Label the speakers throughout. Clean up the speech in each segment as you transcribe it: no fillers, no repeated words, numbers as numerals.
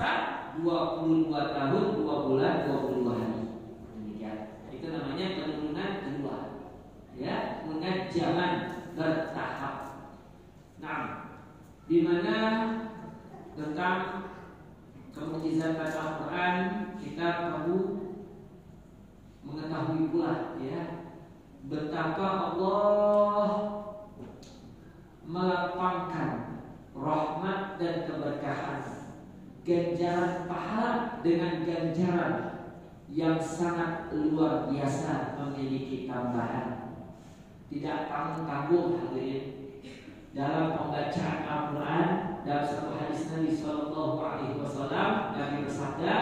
Speaker 1: masa 22 tahun 2 bulan 22 hari. Demikian. Itu namanya penurunan kedua. Ya, penurunan zaman bertahap. Nah, di mana tentang kemujizatan Al-Quran kita perlu mengetahui pula ya betapa Allah melapangkan rahmat dan keberkahan, ganjaran pahala dengan ganjaran yang sangat luar biasa memiliki tambahan. Tidak tanggung-tanggung hadirin dalam pembacaan Al-Quran. Dalam satu hadis Nabi Sallallahu Alaihi Wasallam Nabi bersabda,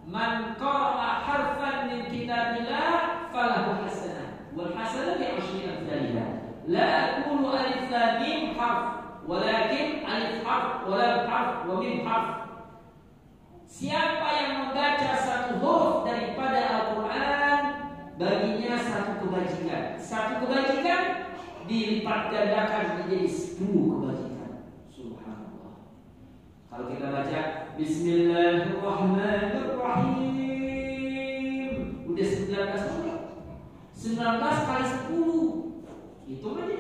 Speaker 1: "Man qara'a harfan min kitabillah falahu hasanah, wal hasanah bi asyri amsalha. La aqulu alif lam mim harf, walakin alif harf, wa lam harf, wa mim harf." Siapa yang membaca satu huruf daripada Al-Quran, baginya satu kebajikan. Satu kebajikan dilipat gandakan menjadi 10 kebajikan. Kalau kita baca Bismillahirrahmanirrahim, udah 19 huruf. 19 kali 10, hitung aja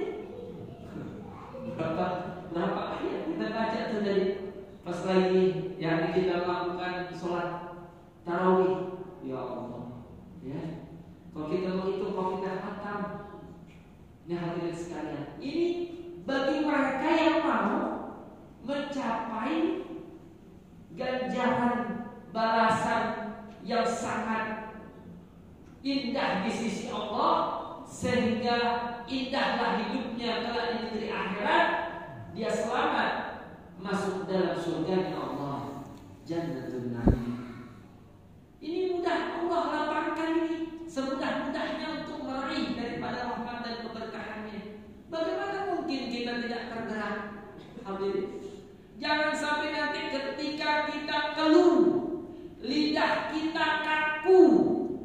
Speaker 1: berapa ayat kita baca tuh dari pas lagi yang kita lakukan sholat tarawih. Ya Allah, ya. Kalau kita mau itu, kalau kita khatam, ini hadirin sekalian, ini bagi mereka yang mau mencapai ganjaran balasan yang sangat indah di sisi Allah, sehingga indahlah hidupnya kelak di negeri akhirat. Dia selamat masuk dalam surga Allah, Jannatul Na'im. Ini mudah Allah lapangkan ini, semudah-mudahnya untuk meraih daripada rahmat dan keberkahannya. Bagaimana mungkin kita tidak tergerak? Hadirin, jangan sampai nanti ketika kita keluh, lidah kita kaku,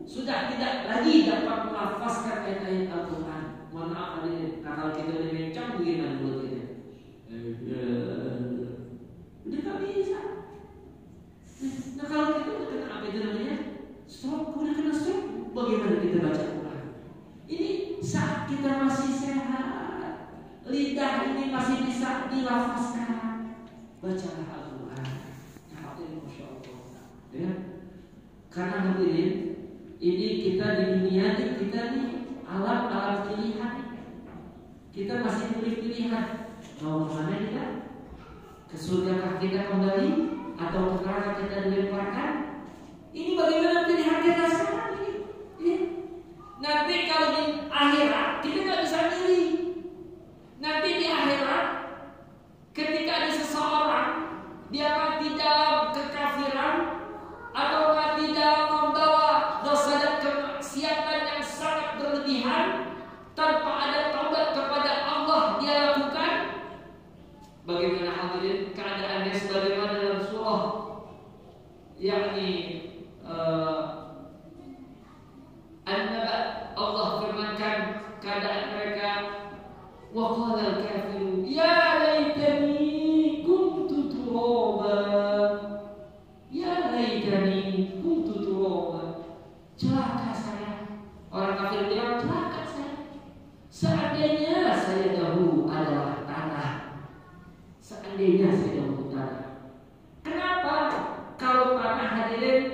Speaker 1: sudah tidak lagi dapat melafazkan ayat-ayat Al-Quran. Mohon maaf hadirin, kalau kita udah mencang bagaimana buat kita? Udah gak bisa. Nah kalau kita udah kena apa itu namanya? Stroke, udah kena stroke, bagaimana kita baca Quran? Ini saat kita masih sehat, lidah ini masih bisa dilafazkan, bacalah Al-Quran. Ya hadirin, Masya Allah. Ya. Karena hadirin, ini kita di dunia ini, kita nih alat pilihan. Kita masih pilih pilihan. Mau kemana kita? Ke surga kita kembali atau ke neraka kita dilemparkan? Ini bagaimana pilihan kita sekarang ini? Ya. Nanti kalau di akhirat kita nggak bisa milih. Nanti di akhirat ketika ada seseorang dia mati dalam kekafiran atau mati dalam membawa dosa dan kemaksiatan yang sangat berlebihan tanpa ada taubat kepada Allah dia lakukan, bagaimana hadirin keadaannya sebagaimana dalam surah yakni An-Naba, Allah firmankan keadaan mereka, wa qala al-kafirun ya laitani kuntu turaba, ya laitani kuntu turaba. Celaka saya. Orang kafir bilang celaka saya. Seandainya saya dahulu adalah tanah. Seandainya saya dahulu tanah. Kenapa? Kalau tanah hadirin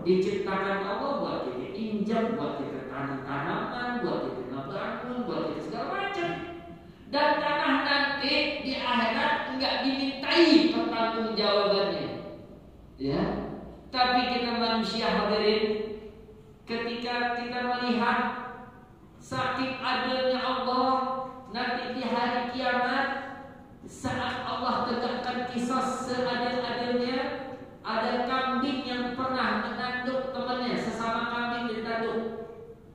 Speaker 1: diciptakan Allah buat kita injak, buat kita tanam tanaman, buat kita ngebangun, buat kita segala macam. Dan tanah nanti di akhirat enggak dimintai pertanggungjawabannya. Ya. Tapi kita manusia hadirin, ketika kita melihat saking adilnya Allah nanti di hari kiamat, saat Allah tegakkan kisah seadil-adilnya, ada kambing yang pernah menanduk temannya, sesama kambing ditanduk.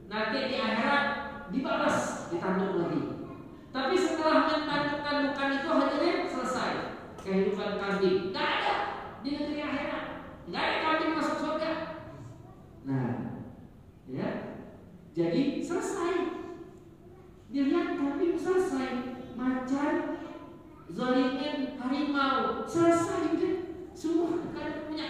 Speaker 1: Nanti di akhirat dibalas, ditanduk lagi. Tapi setelah mentanduk-tandukan itu hadirin selesai kehidupan kambing. Tidak ada di negeri akhirat, tidak ada kambing masuk surga. Nah, ya, jadi selesai. Dilihat kambing selesai, macan, zalimin, harimau selesai. Semua kan punya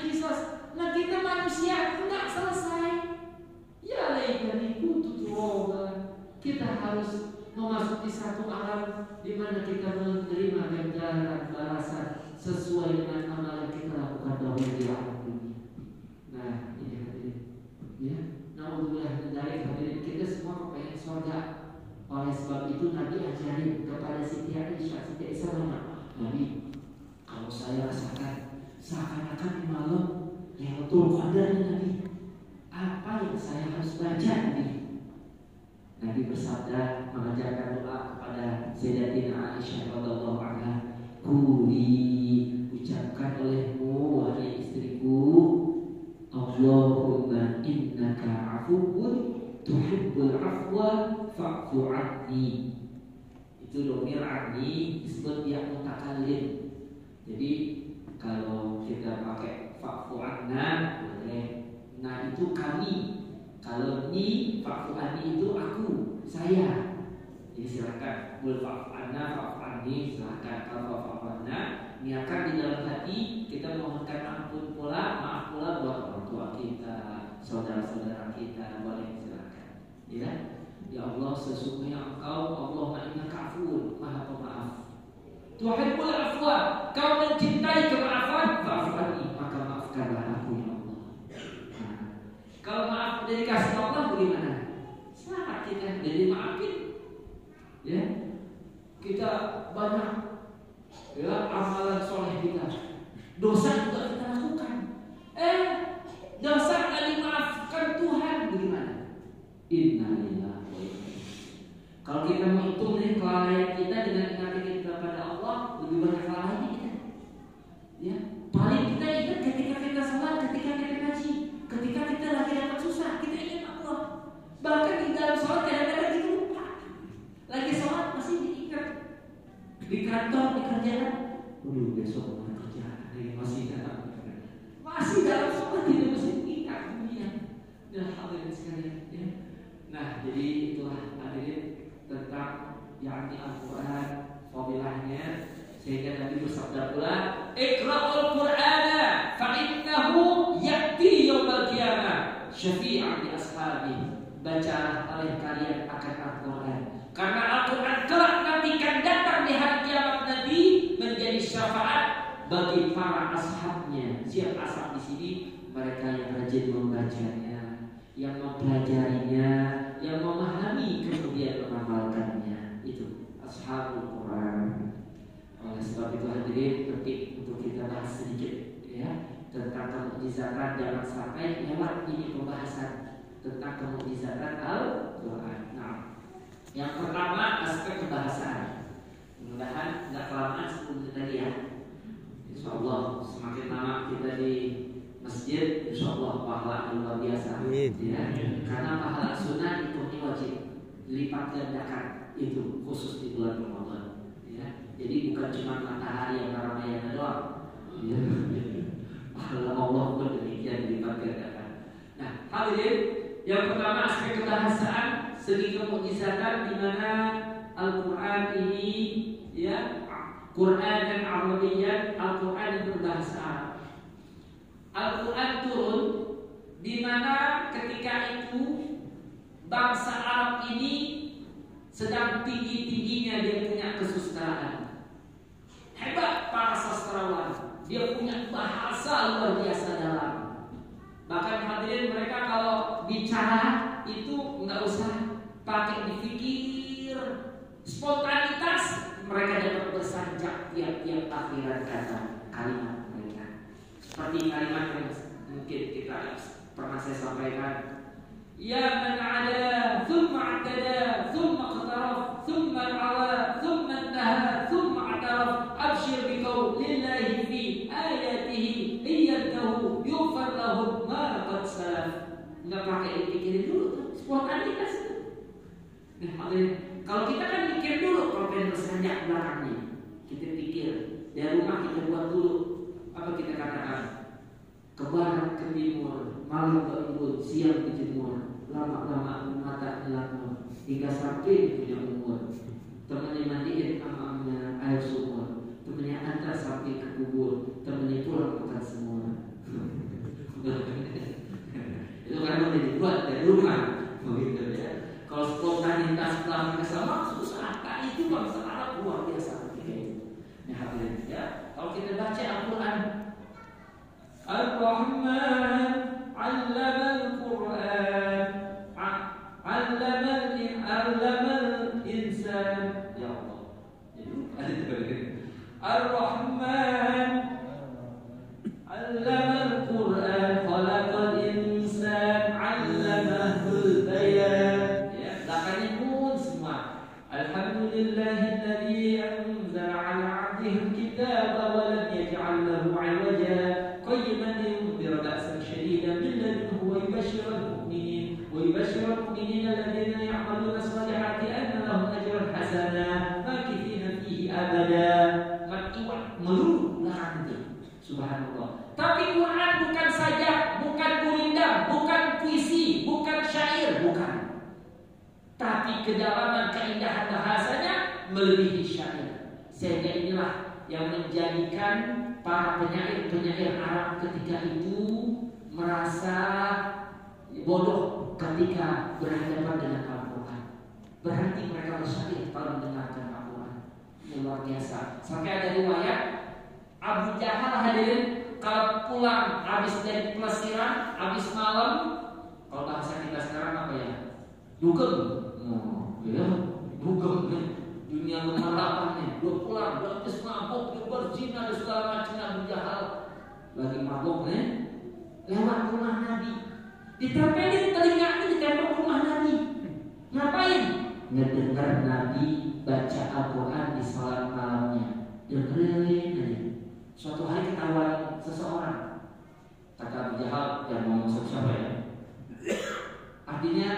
Speaker 1: Kita harus memasuki satu alam di mana kita menerima ganjaran balasan sesuai dengan amal yang kita lakukan dahulu di alam dunia. Nah, ini hadirin, ya. Naudzubillah min dzalik, hadirin, kita semua kepengen surga. Oleh sebab itu Nabi ajarin kepada Siti Aisyah, Siti Aisyah Nabi, kalau saya rasakan seakan-akan di malam Lailatul Qadar Nabi, apa yang saya harus baca Nabi? Nabi bersabda mengajarkan doa kepada Sayyidatina Aisyah radhiyallahu anha, "Quli, ucapkan olehmu wahai istriku, Allahumma innaka 'afuwwun tuhibbul 'afwa fa'fu 'anni." Itu domir anni disebut ya mutakallim. Jadi kalau kita pakai fa'fu 'anna boleh. Nah itu kami. Kalau ni fa'fu anni itu aku, saya. Jadi silakan bul fa'fu anna, fa'fu anni, silakan. Kalau fa'fu anna, niatkan di dalam hati kita mohonkan ampun pula, maaf pula buat orang tua kita, saudara-saudara kita, boleh silakan. Ya Allah, sesungguhnya Engkau Allah innaka 'afuwun, Maha Pemaaf. Tuhibbul 'afwa, Kau mencintai kemaafan, fa'fu anni, maka maafkanlah aku ya Allah. Kalau maaf dari kasih Allah bagaimana? Selamat kita jadi maafin. Ya, kita banyak ya amalan soleh kita, dosa juga kita lakukan. Dosa nggak dimaafkan Tuhan bagaimana? Innalillahi wa inna ilaihi. Kalau kita menghitung nih kelalaian kita dengan ingatan kita kepada Allah, lebih banyak kelalaian kita. Ya, paling kita ingat ketika kita sholat, ketika kita ngaji. Ketika kita lagi dapat susah, kita ingat Allah. Bahkan di dalam sholat kadang-kadang kita lupa. Lagi sholat masih diingat. Di kantor, di kerjaan, besok mau kerjaan, masih dalam sholat tidak mesti ingat dunia. Dan hadirin sekalian, ya. Nah, jadi itulah hadirin tentang yang Al-Quran, fadilahnya. Sehingga Nabi bersabda pula, "Iqra'ul Qur'ana fa'innahu ya'ti yawmal qiyamah syafi'an li ashabi." Bacalah oleh kalian akan Al-Quran, karena Al-Quran kelak nanti akan datang di hari kiamat nanti menjadi syafaat bagi para ashabnya. Siapa ashab di sini? Mereka yang rajin membacanya, yang mempelajarinya, yang memahami kemudian mengamalkannya. Itu ashabul Quran. Oleh sebab itu hadirin, penting untuk kita bahas sedikit ya tentang kemukjizatan. Jangan sampai lewat ini pembahasan tentang kemukjizatan Al-Quran. Nah, yang pertama aspek kebahasaan. Mudah-mudahan nggak kelamaan sebelum tadi ya. Insyaallah semakin lama kita di masjid, insyaallah pahala luar biasa. Ya. Karena pahala sunnah itu wajib lipat gandakan, itu khusus di bulan Ramadan. Jadi bukan cuma matahari yang Ramayana doang. Ya. Allah pun demikian dilipat gandakan. Nah, hadirin, yang pertama aspek kebahasaan, segi kemukjizatan di mana Al-Quran ini ya, Quran dan Arabiyyah, Al-Quran yang berbahasa Arab. Al-Quran turun di mana ketika itu bangsa Arab ini sedang tinggi-tingginya dia punya kesusastraan. Hebat para sastrawan, dia punya bahasa luar biasa dalam. Bahkan hadirin, mereka kalau bicara itu nggak usah pakai dipikir, spontanitas mereka dapat bersanjak tiap-tiap akhiran kata kalimat mereka. Seperti kalimat yang mungkin kita pernah saya sampaikan. Ya man ada, thumma atada, thumma qataraf, thumma ala, thumma intaha, thumma ataraf, abshir biqaulillahi fi ayatihi iyyantahu yughfar lahum ma qad salaf. Enggak pakai dipikirin dulu, spontanitas itu. Nah, kalau kita kan mikir dulu kalau pengen bersanjak belakangnya. Kita pikir, dari rumah kita buat dulu apa kita katakan? Ke barat, ke timur, malam ke ibu, siang ke jemur. Lama-lama mata dilakukan hingga sampai punya umur. Temannya mandiin amalnya air sumur, temannya antar sampai ke kubur, temannya pulang makan semua. Itu kan udah dibuat dari rumah, begitu ya. Kalau spontanitas Ar-Rahman 'allamal Qur'an 'allamal insan. Ya Allah. Ada terbalik. Ar-Rahman 'allamal Qur'an khalaqal insan 'allamahul bayan. Ya, belakangnya pun semua. Alhamdulillahilladzi anzala 'ala 'abdihi al-kitaba wa lam yaj'al lahu 'iwaja qayyiman liyunzira ba'san shadidan min ladunhu wa yubashshirul mu'minina alladhina ya'maluna as-salihati anna lahum ajran hasana makithina fihi abada. Melulu belakang itu. Subhanallah. Tapi Quran bukan saja, bukan gurindam, bukan puisi, bukan syair, bukan. Tapi kedalaman keindahan bahasanya melebihi syair. Sehingga inilah yang menjadikan para penyair Arab ketika itu merasa bodoh ketika berhadapan dengan Al-Quran. Berhenti mereka bersyair kalau mendengarkan Al-Quran. Ini luar biasa. Sampai ada riwayat Abu Jahal hadirin kalau pulang habis dari pelesiran, habis malam, kalau bahasa kita sekarang apa ya? Dugem. Ya, dugem nih. Dunia kemarahannya. Dia pulang, dia habis mabuk, dia berzina dan segala macam. Abu Jahal lagi mabuk nih. Lewat rumah Nabi. Ditempelin telinganya di tembok rumah Nabi. Ngapain? Ngedengar Nabi baca Al-Quran di salat malamnya. Dengerin aja. Suatu hari ketahuan seseorang, kata Abu Jahal, yang mau masuk siapa ya? Artinya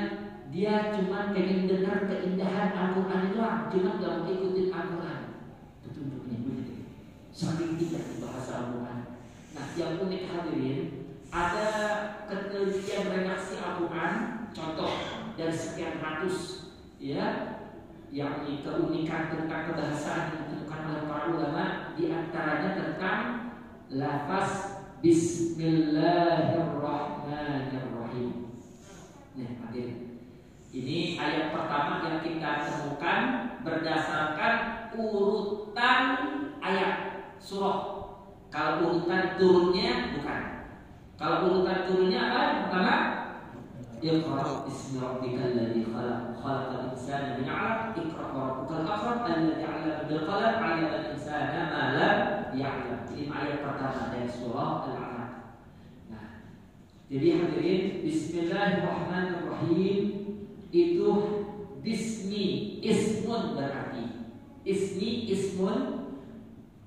Speaker 1: dia cuma pengen dengar keindahan Al-Quran doang, cuma gak mau ikutin Al-Quran. Petunjuknya begitu. Saking tidak bahasa Al-Quran. Nah, yang unik hadirin, ada penelitian redaksi Al-Quran, contoh dari sekian ratus, ya, yakni keunikan tentang kebahasaan yang ditemukan oleh para ulama, di antaranya tentang lafaz Bismillahirrahmanirrahim. Nah, hadirin, ini ayat pertama yang kita temukan berdasarkan urutan ayat surah. Kalau urutan turunnya bukan. Kalau urutan turunnya apa? Pertama, Iqra bismi rabbikal ladzi khalaq, khalaqal insana min 'alaq, Iqra wa rabbukal akram alladzi 'allama bil qalam, 'allamal insana ma lam ya'lam. Ini ayat pertama dari surah Al-'Alaq. Nah, jadi hadirin, Bismillahirrahmanirrahim itu bismi ismun berarti. Ismun.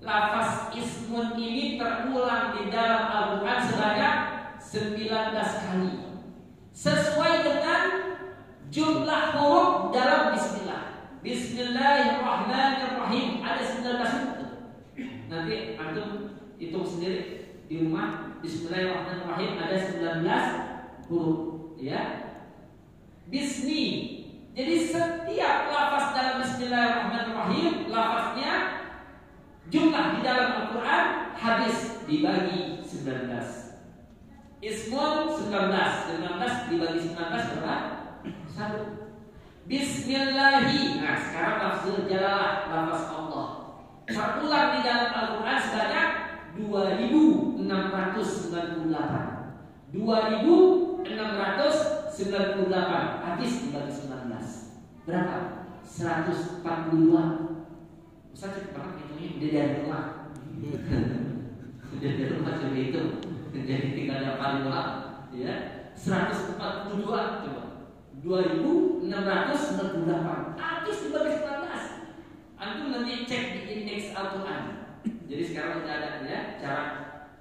Speaker 1: Lafaz ismun ini terulang di dalam Al-Quran sebanyak 19 kali. Sesuai dengan jumlah huruf dalam bismillah. Bismillahirrahmanirrahim ada 19 huruf. Nanti antum hitung sendiri di rumah. Bismillahirrahmanirrahim ada 19 huruf, ya. Bismi. Jadi setiap lafaz dalam Bismillahirrahmanirrahim, lafaznya jumlah di dalam Al-Quran habis dibagi 19. Ismun 19 dibagi 19 berapa? 1. Bismillahi. Nah, sekarang lafzul jalalah, lafaz Allah terulang di dalam Al-Quran sebanyak 2698. 2698 habis dibagi 19 berapa? 142. Ustaz cepat banget hitungnya, udah dari rumah. Udah dari rumah coba hitung. Jadi tinggal dapat 2, ya. 142 coba. 2698 habis dibagi 19. Antum nanti cek di indeks Al-Quran. Jadi sekarang udah ada, ya, cara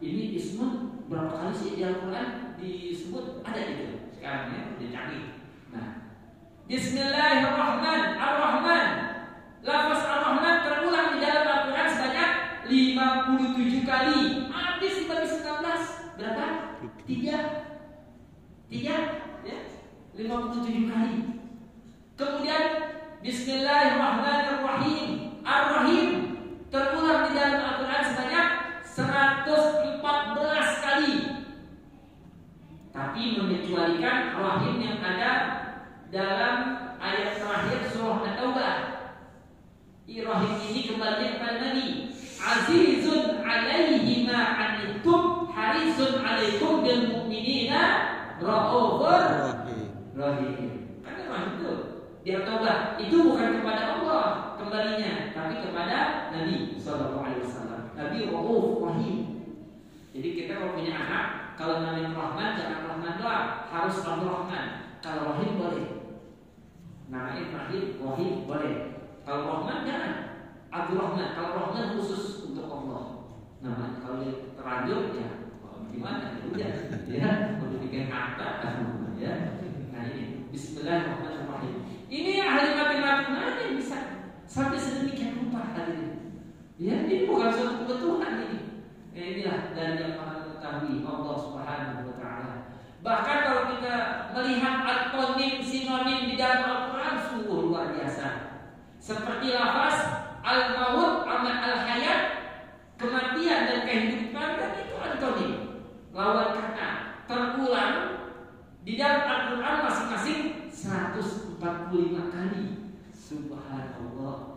Speaker 1: ini ismun berapa kali sih di Al-Quran disebut, ada gitu. Sekarang, ya, udah canggih. Nah, Bismillahirrahmanirrahim. Lafaz Ar-Rahman terulang di dalam Al-Quran sebanyak 57 kali. Habis dibagi 19 berapa? 3, ya, 57 kali. Kemudian Bismillahirrahmanirrahim. Ar-Rahim terulang di dalam Al-Quran sebanyak 114 kali. Tapi mengecualikan Rahim yang ada dalam ayat terakhir surah At-Taubah. Rahim ini kembali kepada Nabi. Azizun alaihi ma anittum harisun alaikum bil mu'minina raufur rahim. Kan itu dia taubat itu bukan kepada Allah kembalinya, tapi kepada Nabi sallallahu alaihi wasallam. Nabi rauf rahim. Jadi kita kalau punya anak, kalau namanya Rahman jangan Rahman doang, harus Abdurrahman. Kalau Rahim boleh. Namanya Rahim, Rahim boleh. Kalau Rahman jangan. Abdurrahman. Kalau Rahman khusus untuk Allah. Nama kalau terlanjur ya gimana? Ya, udah bikin kata ya. Nah ini Bismillahirrahmanirrahim. Ini ahli matematika mana yang bisa sampai sedemikian rupa hadirin? Ya, ini bukan suatu kebetulan ini. Inilah dari yang Maha mengetahui Allah Subhanahu wa taala. Bahkan kalau kita melihat antonim sinonim di dalam Al-Qur'an sungguh luar biasa. Seperti lafaz al-maut sama al-hayat, kematian dan kehidupan, dan itu antonim, lawan kata, terulang di dalam Al-Qur'an masing-masing 145 kali. Subhanallah.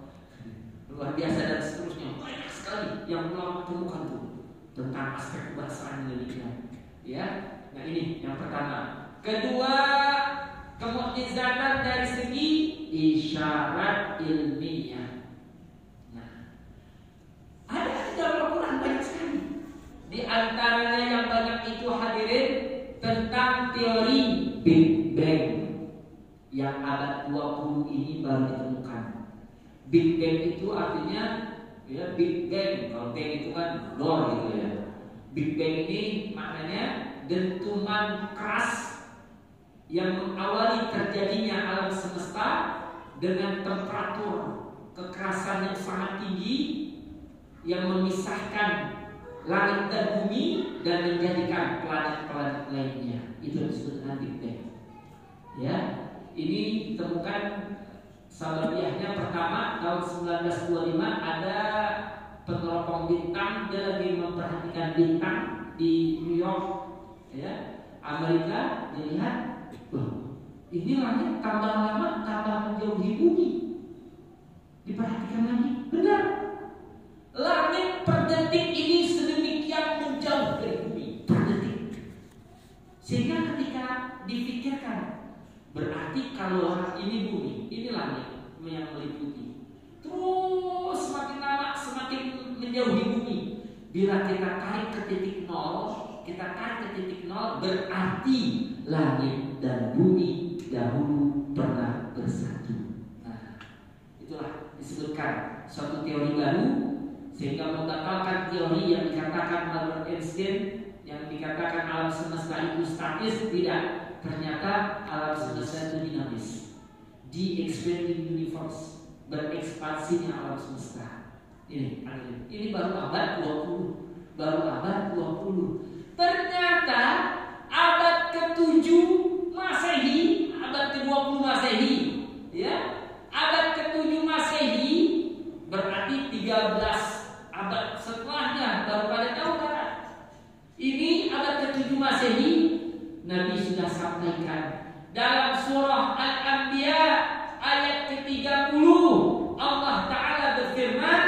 Speaker 1: Luar biasa dan seterusnya. Banyak sekali yang ulama temukan tuh tentang aspek bahasaan demikian. Ya. Nah ini yang pertama. Kedua, kemukjizatan dari segi isyarat ilmiah. Nah, ada di dalam Al-Quran banyak sekali. Di antaranya yang banyak itu hadirin tentang teori Big Bang yang abad 20 ini baru ditemukan. Big Bang itu artinya ya Big Bang. Kalau Bang itu kan door gitu ya. Big Bang ini maknanya dentuman keras yang mengawali terjadinya alam semesta dengan temperatur kekerasan yang sangat tinggi yang memisahkan langit dan bumi dan menjadikan planet-planet lainnya. Itu disebut dengan Big Bang. Ya, ini ditemukan sababiahnya pertama tahun 1925 ada peneropong bintang, dia lagi memperhatikan bintang di New York, ya, Amerika. Dilihat, ini langit tambah lama tambah menjauhi bumi. Diperhatikan lagi, benar. Langit per detik ini sedemikian menjauh dari bumi per detik. Sehingga ketika dipikirkan, berarti kalau ini bumi, ini langit yang meliputi. Terus semakin lama semakin menjauhi bumi. Bila kita tarik ke titik nol, berarti langit dan bumi dahulu pernah bersatu. Nah, itulah disebutkan suatu teori baru sehingga membatalkan teori yang dikatakan Albert Einstein yang dikatakan alam semesta itu statis. Tidak, ternyata alam semesta itu dinamis. The expanding universe, berekspansinya alam semesta. Ini baru abad 20. Ternyata abad ke-7 Masehi, abad ke-20 Masehi, ya. Abad ke-7 Masehi berarti 13 abad setelahnya baru pada tahun barat. Ini abad ke-7 Masehi, Nabi sudah sampaikan dalam surah Al-Anbiya ayat ke-30, Allah Ta'ala berfirman,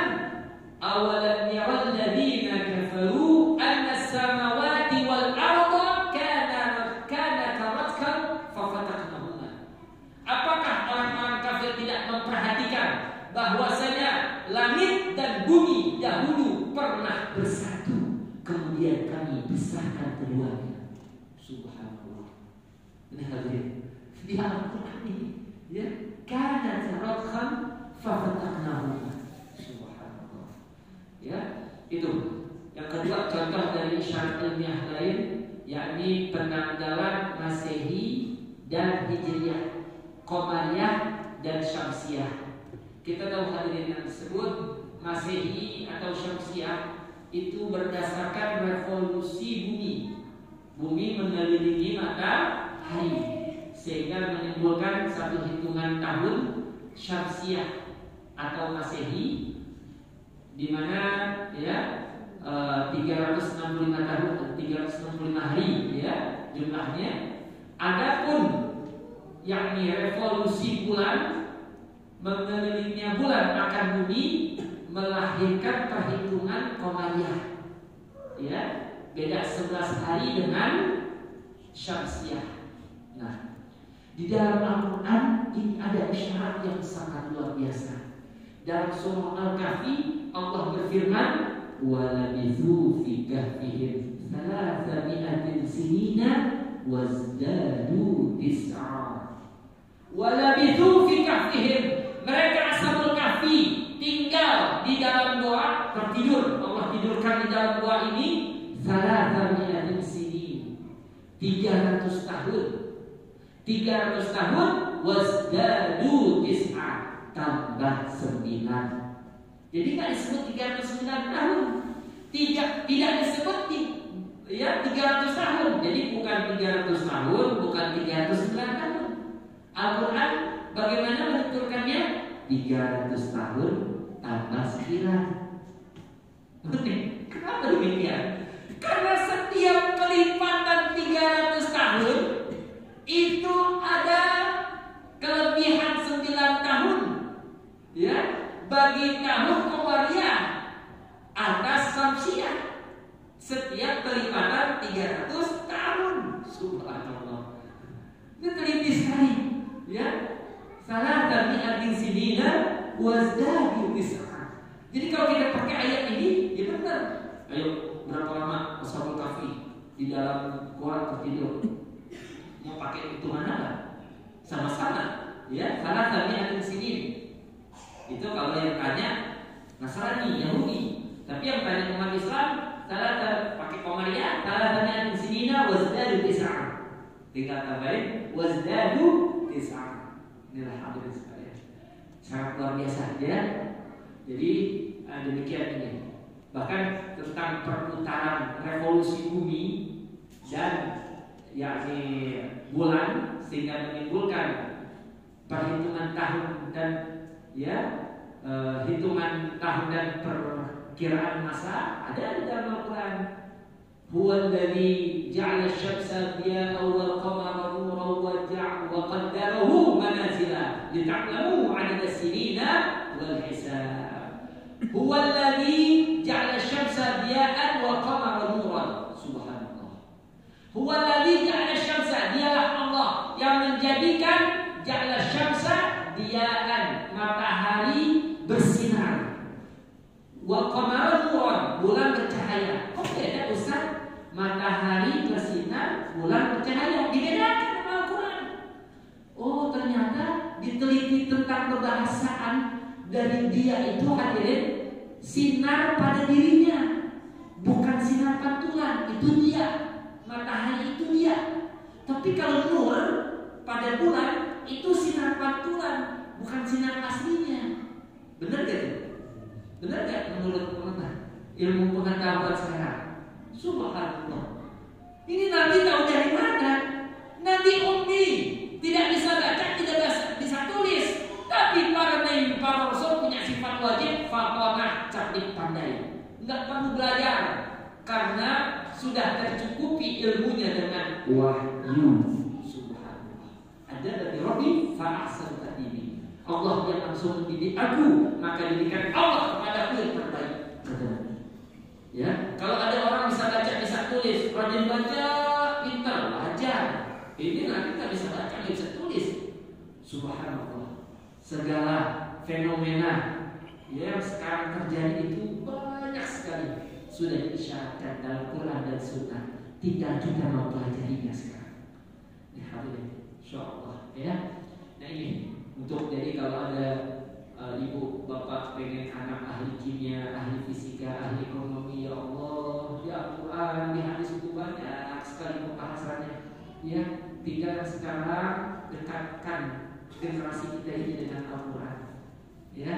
Speaker 1: awalam yaral ladina kafaru anna samawati wal arda kana karatkan fafataqnahuma. Apakah orang-orang kafir tidak memperhatikan bahwasanya langit dan bumi dahulu pernah bersatu, kemudian kami pisahkan keduanya. Subhanallah. Ini hadirin di Al-Quran ini, ya, kana karatkan fafataqnahuma. Ya, itu. Yang kedua contoh dari isyarat ilmiah lain, yakni penanggalan Masehi dan Hijriyah, Qamariyah dan Syamsiyah. Kita tahu hadirin yang disebut Masehi atau Syamsiyah itu berdasarkan revolusi bumi. Bumi mengelilingi matahari sehingga menimbulkan satu hitungan tahun Syamsiyah atau Masehi, di mana ya 365 tahun, 365 hari ya jumlahnya. Adapun yakni revolusi bulan, mengelilingnya bulan akan bumi melahirkan perhitungan Qamariyah, ya, beda 11 hari dengan Syamsiah. Nah, di dalam Al-Quran ini ada isyarat yang sangat luar biasa. Dalam surah Al-Kahfi Allah berfirman, وَلَبِثُوا فِي كَهْفِهِمْ 300 سِنِينَ وَازْدَادُوا 9. وَلَبِثُوا فِي كَهْفِهِمْ, mereka Ashabul Kahfi tinggal di dalam gua, tertidur. Allah tidurkan di dalam gua ini 300 sinin, 300 tahun. 300 tahun, wasdadu 9, tambah 9. Jadi nggak disebut 309 tahun, tidak disebut ya 300 tahun. Jadi bukan 300 tahun, bukan 309 tahun. Al-Quran bagaimana menuturkannya? 300 tahun tambah 9. Kenapa demikian? Karena setiap kelipatan 300 tahun itu ada kelebihan 9 tahun, ya, bagi tahun Qamariyah atas Syamsiah. Setiap kelipatan 300 tahun. Subhanallah. Ini teliti sekali, ya. Salah dari adin sinina wazdadu 9. Jadi kalau kita pakai ayat ini, ya benar. Ayo, berapa lama Ashabul Kahfi di dalam gua tertidur? Mau pakai hitungan apa? Sama-sama, ya. Salah dari adin sinin. Itu kalau yang tanya Nasrani, Yahudi. Tapi yang tanya umat Islam, salah pakai Qamariyah, salah dari adin sinina wazdadu 9. Tinggal tambahin wazdadu 9. Inilah hadirin sekalian, sangat luar biasa, ya. Jadi demikian ini. Bahkan tentang perputaran revolusi bumi dan yakni bulan, sehingga menimbulkan perhitungan tahun dan hitungan tahun dan perkiraan masa ada di dalam Al-Quran. Huwa alladhi ja'ala asy-syamsa diya'an wal qamara nuran wa qaddarahu manazila lita'lamu 'adada as-sinina wal hisab. Huwa alladhi ja'ala asy-syamsa diya'an wal qamara nuran. Subhanallah. Huwa alladhi ja'ala asy-syamsa, dialah Allah yang menjadikan ja'ala asy-syamsa diya'an, matahari bersinar, wa qamara nuran, bulan bercahaya. Kok beda Ustaz? Matahari bersinar, bulan bercahaya, dibedakan dengan Al-Quran. Oh, ternyata diteliti tentang kebahasaan dari dia itu hadirin, sinar pada dirinya, bukan sinar pantulan. Itu dia, matahari itu dia. Tapi kalau nur pada bulan itu sinar pantulan, bukan sinar aslinya. Benar gak? Benar gak menurut ilmu pengetahuan sekarang? Subhanallah. Ini Nabi tahu dari mana? Nabi ummi, tidak bisa baca, tidak bisa tulis. Tapi para nabi, para rasul punya sifat wajib, fatonah, cerdik, pandai. Enggak perlu belajar karena sudah tercukupi ilmunya dengan wahyu. Subhanallah. Ada dari Rabbi fa'asal tadimi. Allah yang langsung mendidik aku, maka didikan Allah kepada aku yang terbaik. Ya, kalau ada orang bisa baca, bisa tulis, rajin baca, pintar, wajar. Ini nanti nggak bisa baca, nggak bisa tulis. Subhanallah. Segala fenomena yang sekarang terjadi itu banyak sekali sudah diisyaratkan dalam Quran dan Sunnah. Tinggal kita mempelajarinya sekarang. Ya, hadirin, insyaallah, ya. Nah ini untuk, jadi kalau ada ibu bapak pengen anak ahli kimia, ahli fisika, ahli ekonomi, ya Allah, di Al-Quran, di hadis itu banyak sekali pembahasannya. Ya, tinggal sekarang dekatkan generasi kita ini dengan Al-Quran. Ya,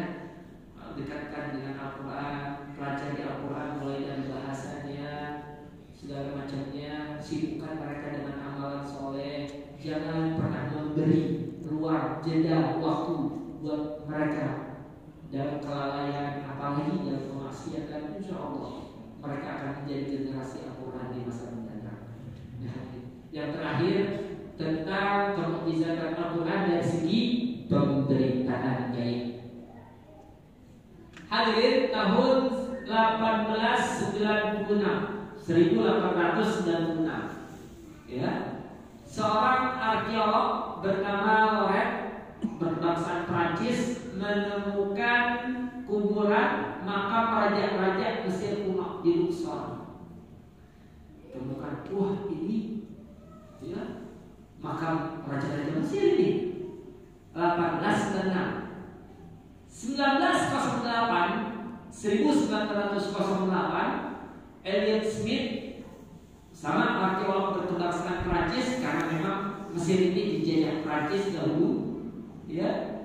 Speaker 1: dekatkan dengan Al-Quran, pelajari Al-Quran mulai dari bahasanya, segala macamnya. Sibukkan mereka dengan amalan soleh. Jangan pernah memberi ruang jeda waktu buat mereka dalam kelalaian, apalagi dalam kemaksiatan. Insya Allah mereka akan menjadi generasi Al-Quran di masa mendatang. Yang terakhir tentang kemukjizatan Al-Quran dari segi pemberitaan gaib. Hadirin, tahun 1896 1896. Ya. Seorang arkeolog bernama Loret berkebangsaan Prancis menemukan kuburan makam raja-raja Mesir kuno di Luxor. Temukan, wah ini ya, makam raja-raja Mesir ini. 1908 Elliot Smith sama arkeolog berkebangsaan Prancis, karena memang Mesir ini dijajah Prancis dahulu, ya,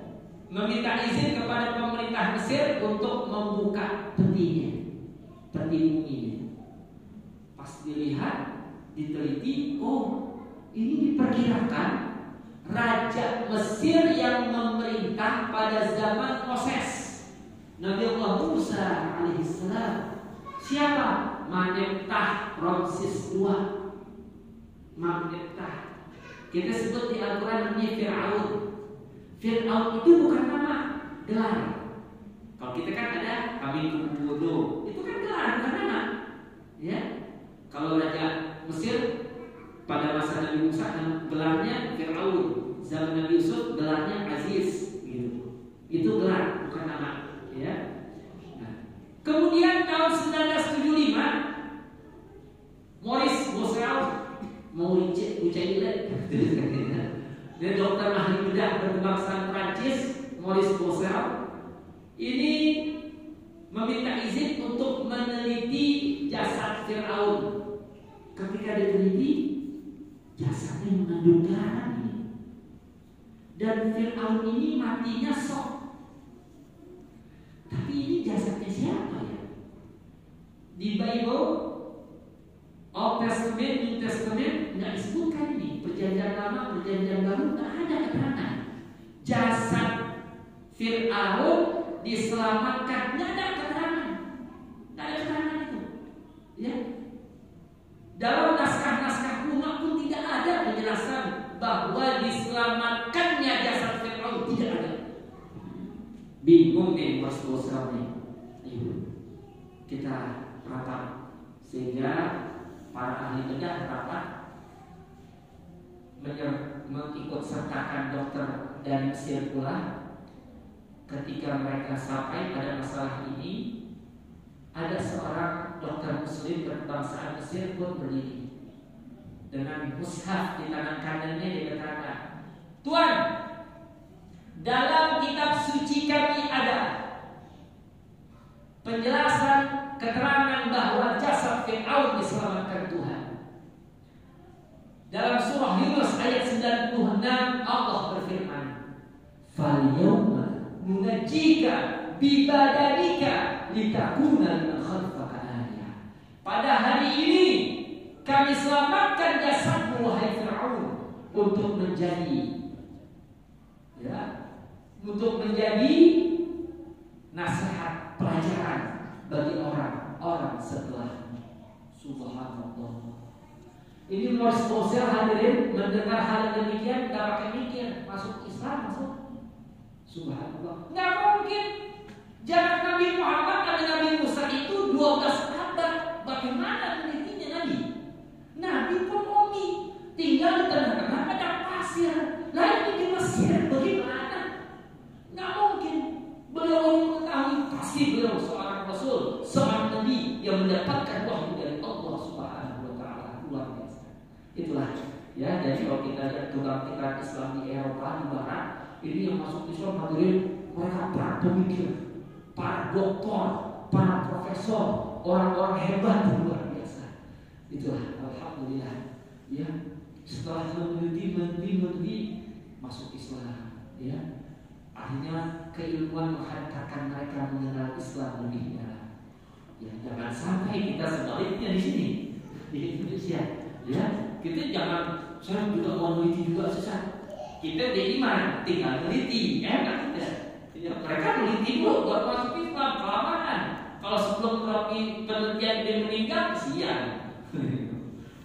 Speaker 1: meminta izin kepada pemerintah Mesir untuk membuka peti buminya. Pas dilihat, diteliti, oh ini diperkirakan raja Mesir yang memerintah pada zaman Moses, Nabi Allah Musa alaihissalam. Siapa? Meneptah Ramses II. Meneptah. Kita sebut di Al-Quran namanya Fir'aun. Fir'aun itu bukan nama, gelar. Kalau kita kan ada kami Kubudo, itu kan gelar, bukan nama. Ya. Kalau raja Mesir pada masa Nabi Musa gelarnya Fir'aun, zaman Nabi Yusuf gelarnya Aziz, gitu. Itu gelar, bukan nama. Ya. Kemudian tahun 1975 Maurice Bucaille dan dokter ahli bedah berkebangsaan Prancis Maurice Bucaille ini meminta izin untuk meneliti jasad Fir'aun. Ketika diteliti, jasadnya mengandung garam dan Fir'aun ini matinya sok. Tapi ini jasadnya siapa ya? Di Bible, Old Testament, New Testament nggak disebutkan ini. Perjanjian Lama, Perjanjian Baru nggak ada keterangan. Jasad Fir'aun diselamatkan, nggak ada keterangan. Nggak ada keterangan itu. Ya. Dalam naskah-naskah kuno pun tidak ada penjelasan bahwa diselamatkannya jasad Fir'aun, tidak ada. Bingung nih Mas Bosel nih. Kita rapat sehingga para ahli bedah rapat mengikut sertakan dokter dari Mesir pula. Ketika mereka sampai pada masalah ini, ada seorang dokter Muslim berkebangsaan Mesir pun berdiri dengan mushaf di tangan kanannya. Dia berkata, "Tuan, dalam kitab suci kami ada penjelasan keterangan bahwa jasad Fir'aun diselamatkan Tuhan. Dalam surah Yunus ayat 96 Allah berfirman, "Fal-yawma nunajjika bibadanika litakuna liman khalfaka ayah." Pada hari ini kami selamatkan jasadmu wahai Fir'aun untuk menjadi nasihat pelajaran bagi orang-orang setelahmu. Subhanallah. Ini Maurice Bucaille hadirin mendengar hal demikian, tidak pakai mikir, masuk Islam masuk. Subhanallah. Nggak mungkin. Jarak Nabi Muhammad dan Nabi Musa itu 12 abad. Bagaimana penelitinya Nabi? Nabi pun ummi, tinggal di tengah-tengah padang pasir. Lalu di Mesir bagaimana? Nggak mungkin. Beliau mengetahui pasti beliau seorang Rasul, seorang Nabi yang mendapatkan wahyu dari Allah Subhanahu wa Ta'ala. Luar biasa. Itulah ya. Jadi kalau kita lihat tukang-tukang Islam di Eropa, di Barat, ini yang masuk Islam hadirin, mereka para pemikir, para doktor, para profesor, orang-orang hebat luar biasa. Itulah alhamdulillah. Ya, setelah meneliti masuk Islam, ya. Akhirnya keilmuan menghantarkan mereka mengenal Islam lebih dalam. Ya, jangan sampai kita sebaliknya di sini di Indonesia. Ya, kita jangan saya juga mau meneliti juga susah. Kita di iman, tinggal meneliti, enak tidak? Ya, mereka meneliti dulu buat masuk Islam kelamaan. Kalau sebelum melalui penelitian dia meninggal, kesian.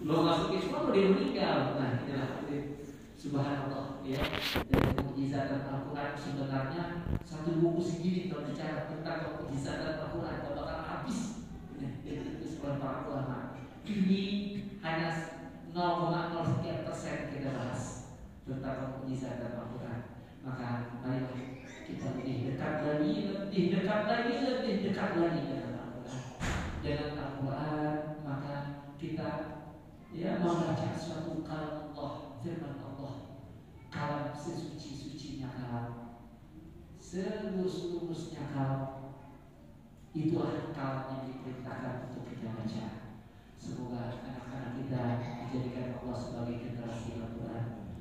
Speaker 1: Belum masuk Islam dia meninggal. Nah, inilah subhanallah ya. Dan mukjizat Al-Quran sebenarnya satu buku segini kalau bicara tentang mukjizat Al-Quran tidak bakal habis. Ya, itu sebuah para ulama. Ini hanya 0,03% kita bahas tentang mukjizat dan Al-Quran. Maka marilah kita lebih dekat lagi dengan Al-Quran. Dengan Al-Quran maka kita membaca suatu kalam Allah, firman Allah, kalam sesuci-sucinya kalam, selurus-lurusnya kalam. Itulah kalam yang diperintahkan untuk kita baca. Semoga anak-anak kita dijadikan Allah sebagai generasi Al-Quran.